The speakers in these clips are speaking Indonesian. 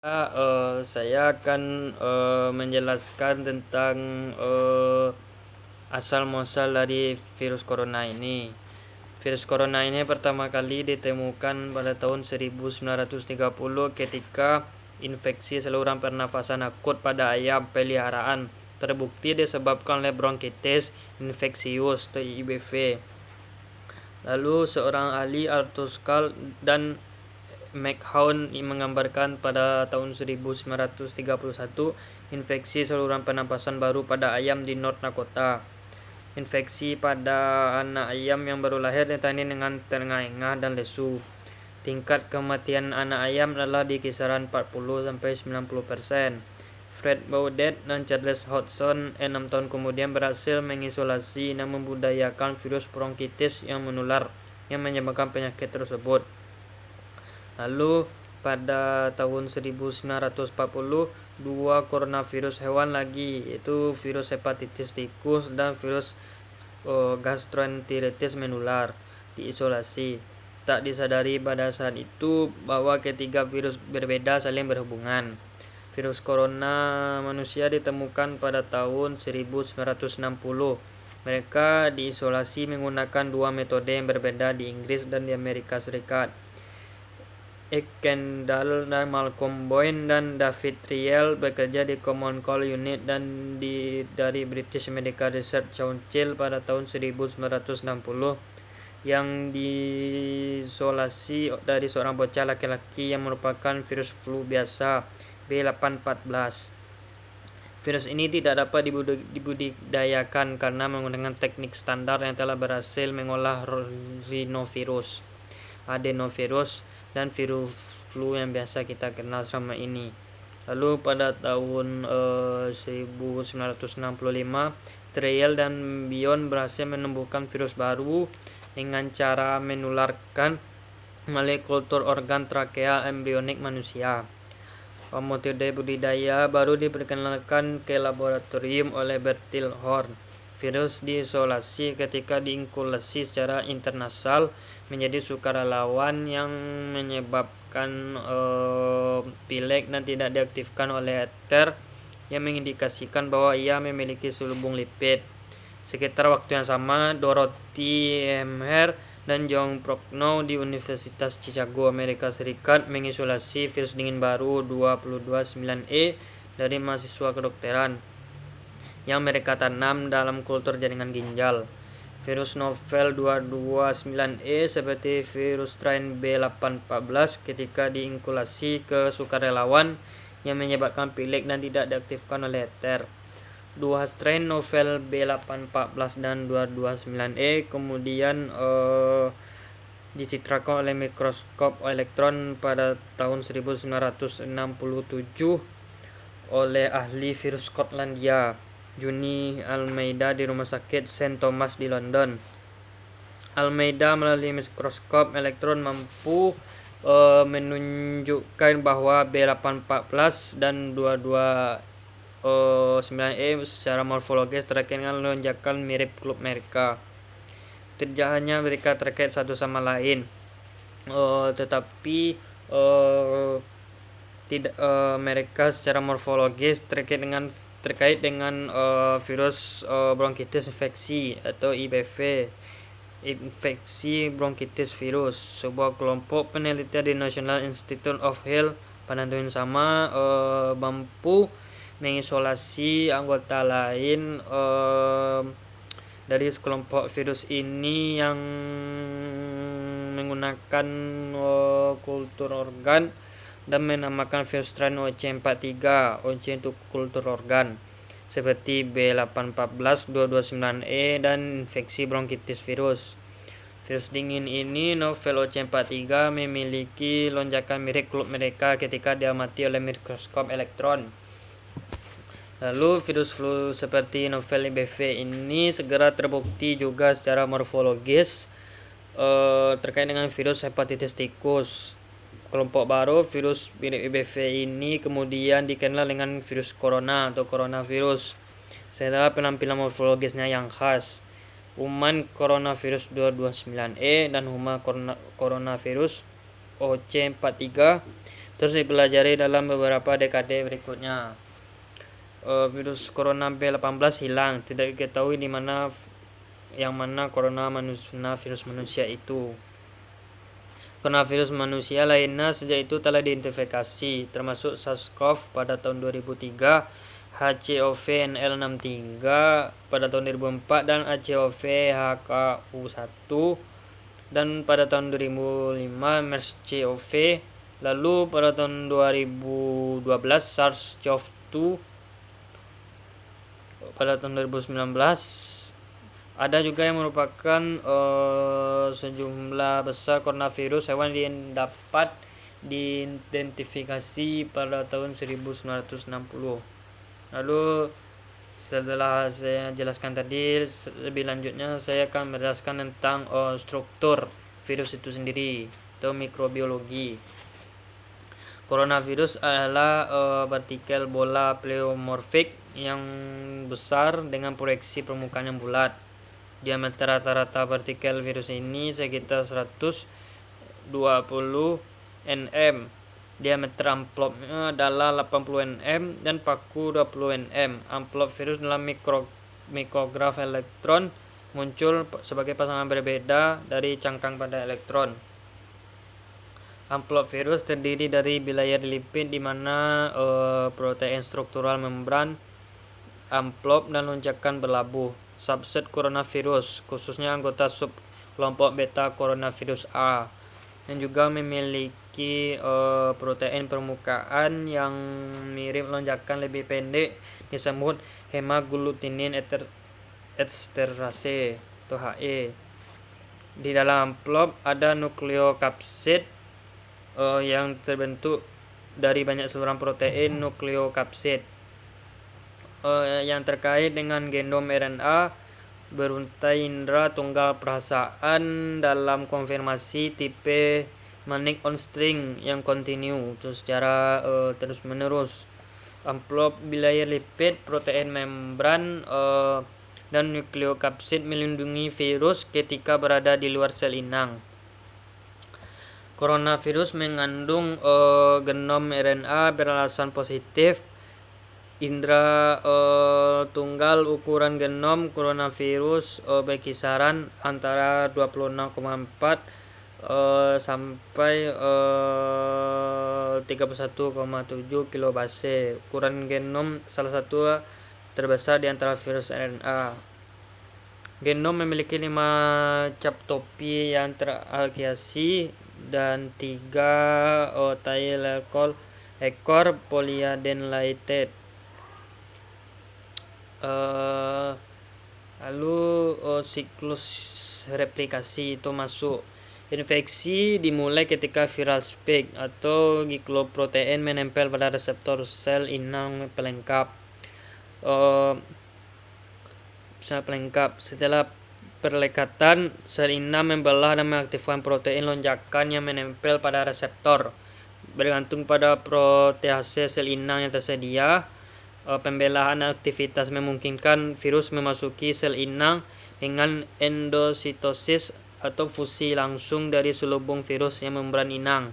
Saya akan menjelaskan tentang asal muasal dari virus corona ini. Virus corona ini pertama kali ditemukan pada tahun 1930 ketika infeksi saluran pernafasan akut pada ayam peliharaan terbukti disebabkan oleh bronkitis infeksius atau IBV. Lalu seorang ahli Arthur Schall dan McHugh menggambarkan pada tahun 1931 infeksi saluran pernapasan baru pada ayam di North Dakota. Infeksi pada anak ayam yang baru lahir ditangani dengan terengah-engah dan lesu. Tingkat kematian anak ayam adalah di kisaran 40-90%. Fred Baudet dan Charles Hodgson 6 tahun kemudian berhasil mengisolasi dan membudidayakan virus bronkitis yang menular yang menyebabkan penyakit tersebut. Lalu pada tahun 1940 dua coronavirus hewan lagi, yaitu virus hepatitis tikus dan virus gastroenteritis menular, diisolasi. Tak disadari pada saat itu bahwa ketiga virus berbeda saling berhubungan. Virus corona manusia ditemukan pada tahun 1960. Mereka diisolasi menggunakan dua metode yang berbeda di Inggris dan di Amerika Serikat. Kendall dan Malcolm Boyne dan David Riel bekerja di Common Cold Unit dan dari British Medical Research Council pada tahun 1960 yang diisolasi dari seorang bocah laki-laki yang merupakan virus flu biasa B814. Virus ini tidak dapat dibudidayakan karena menggunakan teknik standar yang telah berhasil mengolah rhinovirus, adenovirus, dan virus flu yang biasa kita kenal selama ini. Lalu pada tahun 1965, Trial dan Bion berhasil menemukan virus baru dengan cara menularkan melalui kultur organ trakea embrionik manusia. Metode budidaya baru diperkenalkan ke laboratorium oleh Bertil Horn. Virus diisolasi ketika diinkulasi secara internasal menjadi sukarelawan yang menyebabkan pilek dan tidak diaktifkan oleh ether yang mengindikasikan bahwa ia memiliki selubung lipid. Sekitar waktu yang sama, Dorothy M. Hare dan John Prochnow di Universitas Chicago, Amerika Serikat mengisolasi virus dingin baru 229E dari mahasiswa kedokteran yang mereka tanam dalam kultur jaringan ginjal. Virus novel 229E seperti virus strain B814 ketika diinkulasi ke sukarelawan yang menyebabkan pilek dan tidak diaktifkan oleh ether. Dua strain novel B814 dan 229E kemudian dicitrakan oleh mikroskop elektron pada tahun 1967 oleh ahli virus Skotlandia Juni Almeida di Rumah Sakit St. Thomas di London. Almeida melalui mikroskop elektron mampu menunjukkan bahwa B814 dan 229E secara morfologis terkait dengan lonjakan mirip klub mereka. Tidak hanya mereka terkait satu sama lain, tetapi tidak mereka secara morfologis terkait dengan virus bronkitis infeksi atau IBV, infeksi bronkitis virus. Sebuah kelompok penelitian di National Institute of Health pada tahun yang sama mampu mengisolasi anggota lain dari sekelompok virus ini yang menggunakan kultur organ dan menamakan virus strain OC43, OC untuk kultur organ, seperti B814, 229E, dan infeksi bronkitis virus. Virus dingin ini, novel OC43, memiliki lonjakan mirip klub mereka ketika diamati oleh mikroskop elektron. Lalu virus flu seperti novel IBV ini segera terbukti juga secara morfologis terkait dengan virus hepatitis tikus. Kelompok baru virus mirip IBV ini kemudian dikenal dengan virus corona atau coronavirus setelah penampilan morfologisnya yang khas. Human coronavirus 229E dan human coronavirus OC43 terus dipelajari dalam beberapa dekade berikutnya. Virus corona B18 hilang, tidak diketahui di mana yang mana virus manusia itu. Coronavirus manusia lainnya sejak itu telah diidentifikasi, termasuk SARS-CoV pada tahun 2003, HCOV-NL63 pada tahun 2004, dan HCOV-HKU1, dan pada tahun 2005 MERS-CoV. Lalu pada tahun 2012 SARS-CoV-2. Pada tahun 2019 ada juga yang merupakan sejumlah besar coronavirus hewan yang dapat diidentifikasi pada tahun 1960. Lalu setelah saya jelaskan tadi, lebih lanjutnya saya akan menjelaskan tentang struktur virus itu sendiri atau mikrobiologi. Coronavirus adalah partikel bola pleomorfik yang besar dengan proyeksi permukaan yang bulat. Diameter rata-rata partikel virus ini sekitar 120 nm. Diameter amplopnya adalah 80 nm dan paku 20 nm. Amplop virus dalam mikrograf elektron muncul sebagai pasangan berbeda dari cangkang pada elektron. Amplop virus terdiri dari bilayer lipid di mana protein struktural membran amplop dan lonjakan berlabuh. Subset coronavirus, khususnya anggota sub kelompok beta coronavirus A, yang juga memiliki protein permukaan yang mirip lonjakan lebih pendek, disebut hemagglutinins esterase atau HE. Di dalam amplop ada nukleokapsid yang terbentuk dari banyak saluran protein nukleokapsid yang terkait dengan genom RNA beruntai indera tunggal perasaan dalam konfirmasi tipe manic on string yang kontinu secara terus menerus. Amplop bilayer lipid, protein membran dan nukleokapsid melindungi virus ketika berada di luar sel inang. Coronavirus mengandung genom RNA beralasan positif. Indera tunggal ukuran genom coronavirus berkisaran antara 26,4 sampai 31,7 kilobase. Ukuran genom salah satu terbesar di antara virus RNA. Genom memiliki 5 cap topi yang teralkiasi dan 3 tail ekor polyadenylate. Lalu siklus replikasi itu masuk. Infeksi dimulai ketika viral spike atau glycoprotein menempel pada reseptor sel inang pelengkap. Setelah perlekatan, sel inang membelah dan mengaktifkan protein lonjakan yang menempel pada reseptor. Bergantung pada protease sel inang yang tersedia, pembelahan aktivitas memungkinkan virus memasuki sel inang dengan endositosis atau fusi langsung dari selubung virus yang membran inang.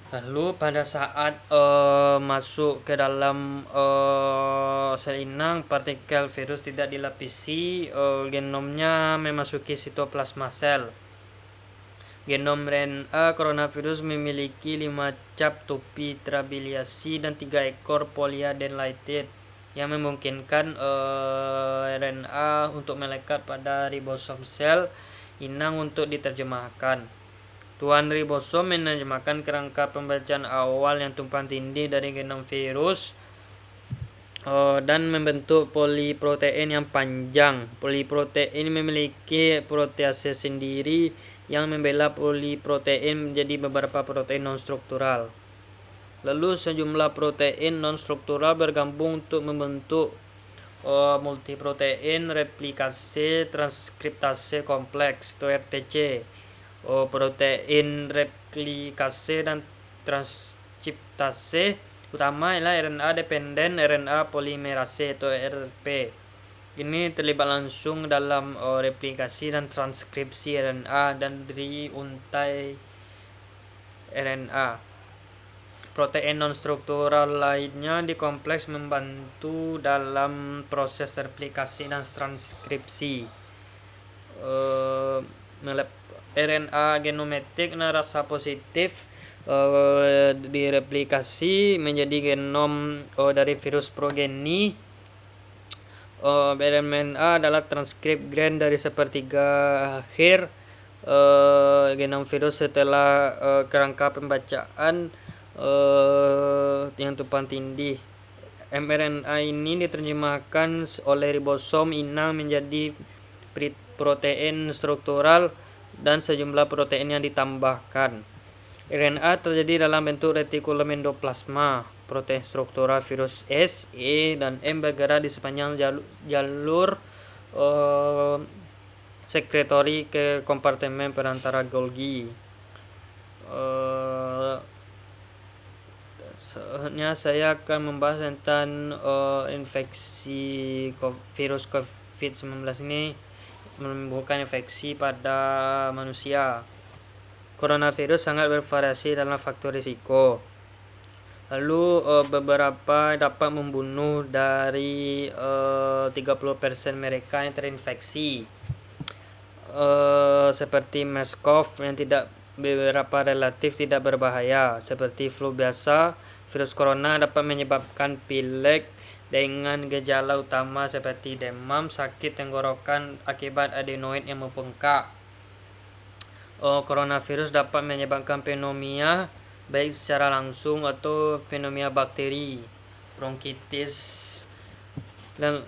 Lalu pada saat masuk ke dalam sel inang, partikel virus tidak dilapisi, genomnya memasuki sitoplasma sel. Genom RNA coronavirus memiliki 5 cap topi terabiliasi dan 3 ekor polyadenylate yang memungkinkan RNA untuk melekat pada ribosom sel inang untuk diterjemahkan. Tuan ribosom menerjemahkan kerangka pembacaan awal yang tumpang tindih dari genom virus dan membentuk poliprotein yang panjang. Poliprotein memiliki protease sendiri yang membelah poliprotein menjadi beberapa protein non-struktural. Lalu sejumlah protein non-struktural bergabung untuk membentuk multiprotein replikasi transkriptase kompleks atau RTC. Protein replikasi dan transkriptase utama ialah RNA dependen RNA polimerase atau RP. Ini terlibat langsung dalam replikasi dan transkripsi RNA dan dari untai RNA. protein non-struktural lainnya di kompleks membantu dalam proses replikasi dan transkripsi. RNA genometik rasa positif direplikasi menjadi genom dari virus progeni. RNA adalah transkrip gen dari sepertiga akhir genom virus setelah kerangka pembacaan yang tumpang tindih. mRNA ini diterjemahkan oleh ribosom inang menjadi protein struktural dan sejumlah protein yang ditambahkan. RNA terjadi dalam bentuk retikulum endoplasma. Protein struktural virus S, E, dan M bergerak di sepanjang jalur sekretori ke kompartemen perantara Golgi. Selanjutnya saya akan membahas tentang infeksi virus COVID-19 ini menimbulkan infeksi pada manusia. Coronavirus sangat bervariasi dalam faktor risiko. Lalu beberapa dapat membunuh dari 30% mereka yang terinfeksi. Seperti MERS-CoV yang beberapa relatif tidak berbahaya. Seperti flu biasa, virus corona dapat menyebabkan pilek dengan gejala utama seperti demam, sakit tenggorokan akibat adenoid yang membengkak. Coronavirus dapat menyebabkan pneumonia baik secara langsung atau pneumonia bakteri, bronkitis. Dan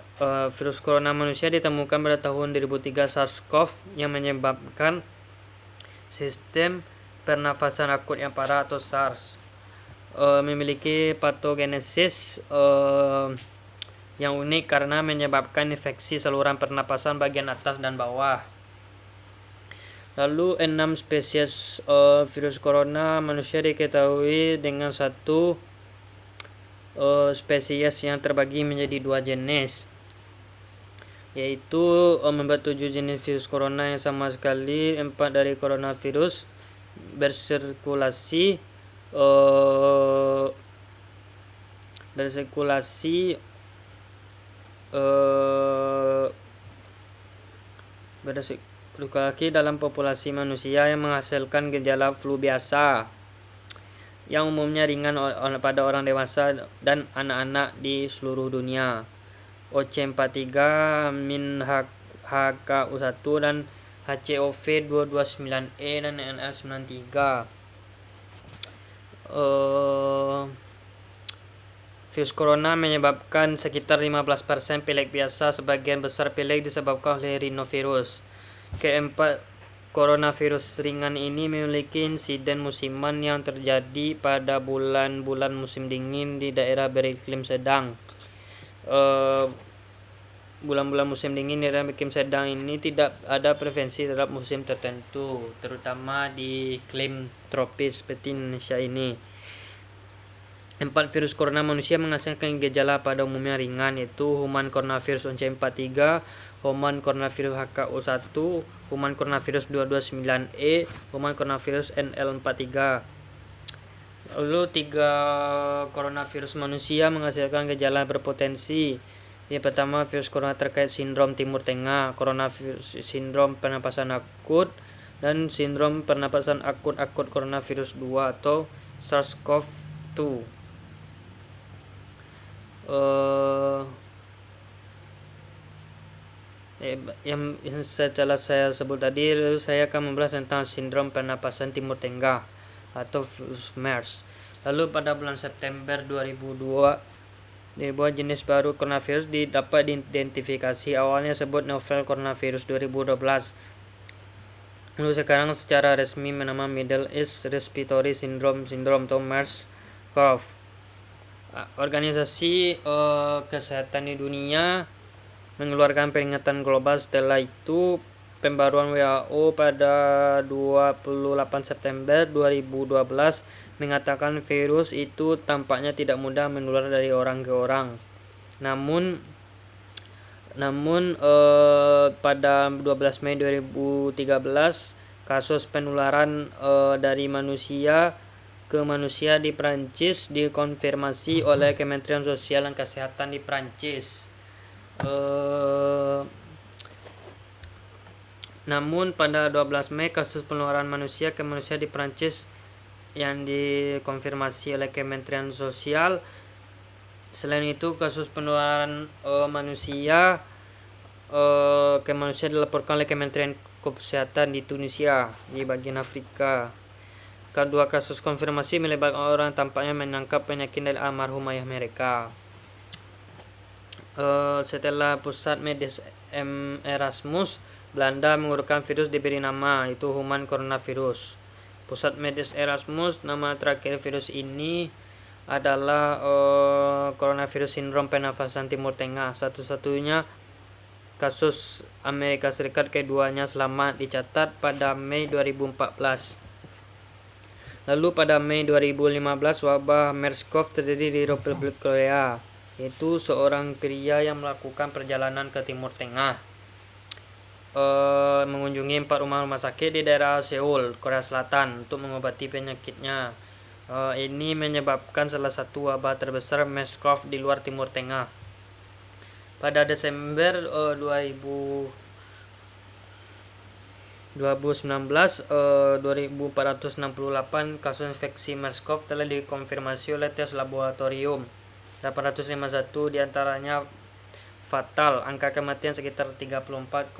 virus corona manusia ditemukan pada tahun 2003 SARS-CoV yang menyebabkan sistem pernafasan akut yang parah atau SARS. Memiliki patogenesis yang unik karena menyebabkan infeksi saluran pernapasan bagian atas dan bawah. Lalu 6 spesies virus corona manusia diketahui dengan satu spesies yang terbagi menjadi 2 jenis, yaitu membuat 7 jenis virus corona yang sama sekali. 4 dari coronavirus bersirkulasi dalam populasi manusia yang menghasilkan gejala flu biasa yang umumnya ringan pada orang dewasa dan anak-anak di seluruh dunia. OC43, HKU1 dan HCOV229E dan NL93. Virus corona menyebabkan sekitar 15% pilek biasa. Sebagian besar pilek disebabkan oleh rhinovirus. Keempat coronavirus ringan ini memiliki insiden musiman yang terjadi pada bulan-bulan musim dingin di daerah beriklim sedang. Bulan-bulan musim dingin di daerah beriklim sedang ini tidak ada preferensi terhadap musim tertentu, terutama di iklim tropis seperti Indonesia ini. 4 virus corona manusia menghasilkan gejala pada umumnya ringan, yaitu human coronavirus OC43, human coronavirus HKU1, human coronavirus 229E, human coronavirus NL43. Lalu 3 coronavirus manusia menghasilkan gejala berpotensi. Yang pertama, virus corona terkait sindrom Timur Tengah, coronavirus sindrom pernapasan akut, dan sindrom pernapasan akut coronavirus 2 atau SARS-CoV-2. Yang setelah saya sebut tadi, lalu saya akan membahas tentang sindrom pernapasan Timur Tengah atau MERS. Lalu pada bulan September 2002 jenis baru coronavirus dapat diidentifikasi. Awalnya sebut novel coronavirus 2012. Lalu sekarang secara resmi menama Middle East Respiratory Syndrome atau MERS-CoV. Organisasi Kesehatan di Dunia mengeluarkan peringatan global. Setelah itu, pembaruan WHO pada 28 September 2012 mengatakan virus itu tampaknya tidak mudah menular dari orang ke orang. Namun pada 12 Mei 2013 kasus penularan dari manusia ke manusia di Prancis dikonfirmasi oleh Kementerian Sosial dan Kesehatan di Prancis. Namun pada 12 Mei kasus penularan manusia ke manusia di Prancis yang dikonfirmasi oleh Kementerian Sosial. Selain itu, kasus penularan manusia ke manusia dilaporkan oleh Kementerian Kesehatan di Tunisia di bagian Afrika. Kedua kasus konfirmasi melibatkan orang tampaknya menangkap penyakit dari almarhum ayah mereka. Setelah pusat medis Erasmus, Belanda mengurungkan virus diberi nama itu human coronavirus. Pusat medis Erasmus, nama terakhir virus ini adalah coronavirus sindrom pernafasan Timur Tengah. Satu-satunya kasus Amerika Serikat, keduanya selamat, dicatat pada Mei 2014. Lalu pada Mei 2015 wabah MERS-CoV terjadi di Republik Korea, yaitu seorang pria yang melakukan perjalanan ke Timur Tengah mengunjungi 4 rumah sakit di daerah Seoul, Korea Selatan untuk mengobati penyakitnya. Ini menyebabkan salah satu wabah terbesar MERS-CoV di luar Timur Tengah. Pada Desember 2019, 2.468 kasus infeksi MERS-CoV telah dikonfirmasi oleh tes laboratorium. 851 diantaranya fatal, angka kematian sekitar 34,5%.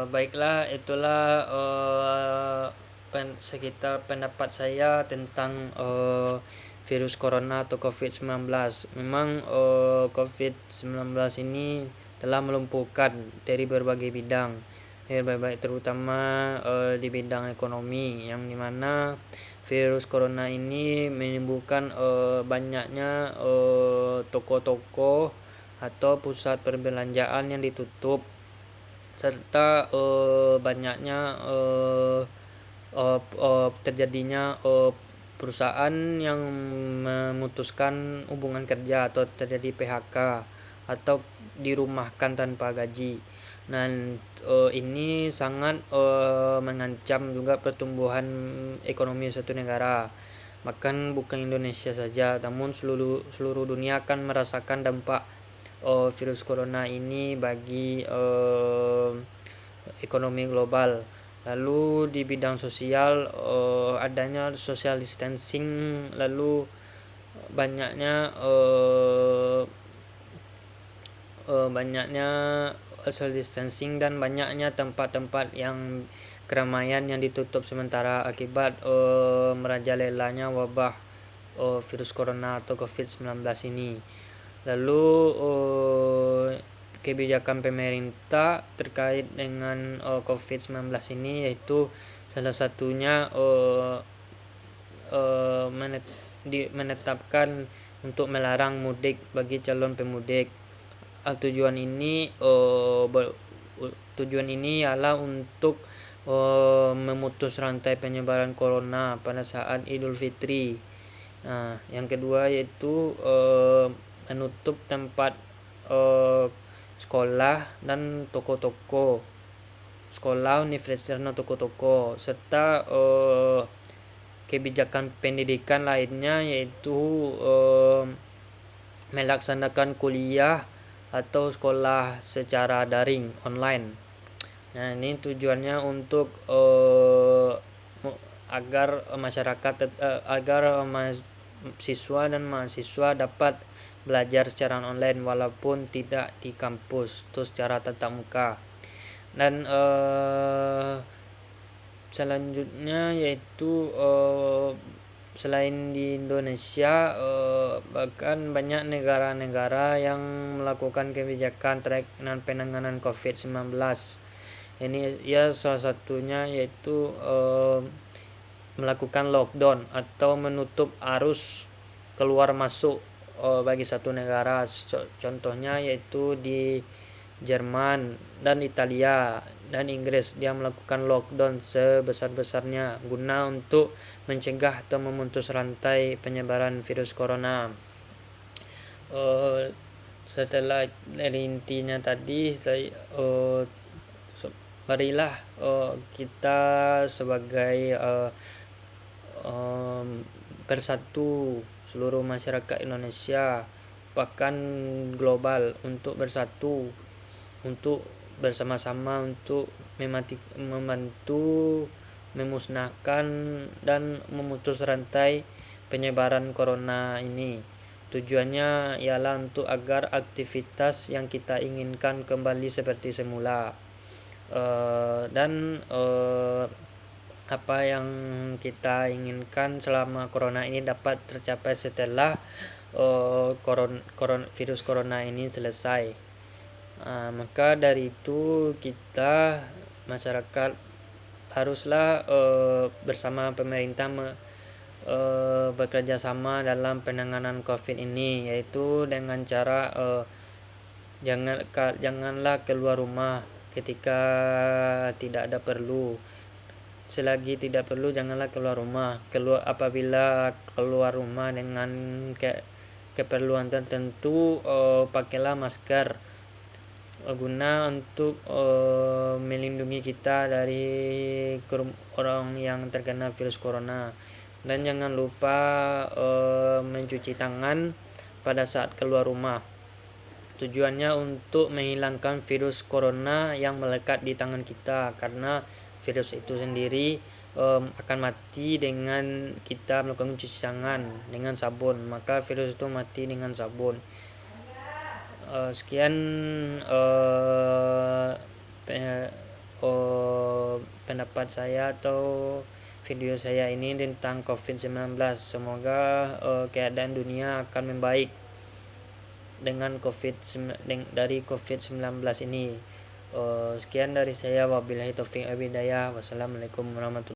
Baiklah, itulah sekitar pendapat saya tentang virus corona atau COVID-19. Memang COVID-19 ini telah melumpuhkan dari berbagai bidang, terutama di bidang ekonomi, yang dimana virus corona ini menimbulkan banyaknya toko-toko atau pusat perbelanjaan yang ditutup, serta banyaknya terjadinya perusahaan yang memutuskan hubungan kerja atau terjadi PHK atau dirumahkan tanpa gaji. Dan ini sangat mengancam juga pertumbuhan ekonomi suatu negara. Bahkan bukan Indonesia saja, namun seluruh dunia akan merasakan dampak virus corona ini bagi ekonomi global. Lalu di bidang sosial, adanya social distancing, lalu banyaknya social distancing dan banyaknya tempat-tempat yang keramaian yang ditutup sementara akibat merajalelanya wabah virus corona atau COVID-19 ini. Lalu kebijakan pemerintah terkait dengan COVID-19 ini, yaitu salah satunya menetapkan untuk melarang mudik bagi calon pemudik. Tujuan ini ialah untuk memutus rantai penyebaran corona pada saat Idul Fitri. Yang kedua yaitu menutup tempat sekolah dan toko-toko, sekolah, universitas dan toko-toko, serta kebijakan pendidikan lainnya, yaitu melaksanakan kuliah atau sekolah secara daring online. Nah, ini tujuannya untuk agar masyarakat siswa dan mahasiswa dapat belajar secara online walaupun tidak di kampus, itu secara tatap muka. Dan selanjutnya yaitu selain di Indonesia, bahkan banyak negara-negara yang melakukan kebijakan terkait dengan penanganan COVID-19. Ini ya salah satunya yaitu melakukan lockdown atau menutup arus keluar masuk bagi satu negara. Contohnya yaitu di Jerman dan Italia dan Inggris, dia melakukan lockdown sebesar-besarnya guna untuk mencegah atau memutus rantai penyebaran virus corona. Setelah dari intinya tadi, marilah kita sebagai bersatu seluruh masyarakat Indonesia bahkan global untuk bersatu, untuk bersama-sama untuk membantu memusnahkan dan memutus rantai penyebaran corona ini. Tujuannya ialah untuk agar aktivitas yang kita inginkan kembali seperti semula. Dan apa yang kita inginkan selama corona ini dapat tercapai setelah virus corona ini selesai. Maka dari itu kita masyarakat haruslah bersama pemerintah bekerja sama dalam penanganan COVID ini, yaitu dengan cara janganlah keluar rumah ketika tidak ada perlu. Selagi tidak perlu janganlah keluar rumah. Apabila keluar rumah dengan keperluan tertentu, pakailah masker guna untuk melindungi kita dari orang yang terkena virus corona. Dan jangan lupa mencuci tangan pada saat keluar rumah. Tujuannya untuk menghilangkan virus corona yang melekat di tangan kita, karena virus itu sendiri akan mati dengan kita melakukan cuci tangan dengan sabun. Maka virus itu mati dengan sabun. Sekian pendapat saya atau video saya ini tentang COVID-19. Semoga keadaan dunia akan membaik dengan dari COVID-19 ini. Sekian dari saya, wabillahi taufiq wal hidayah. Wassalamualaikum warahmatullahi wabarakatuh.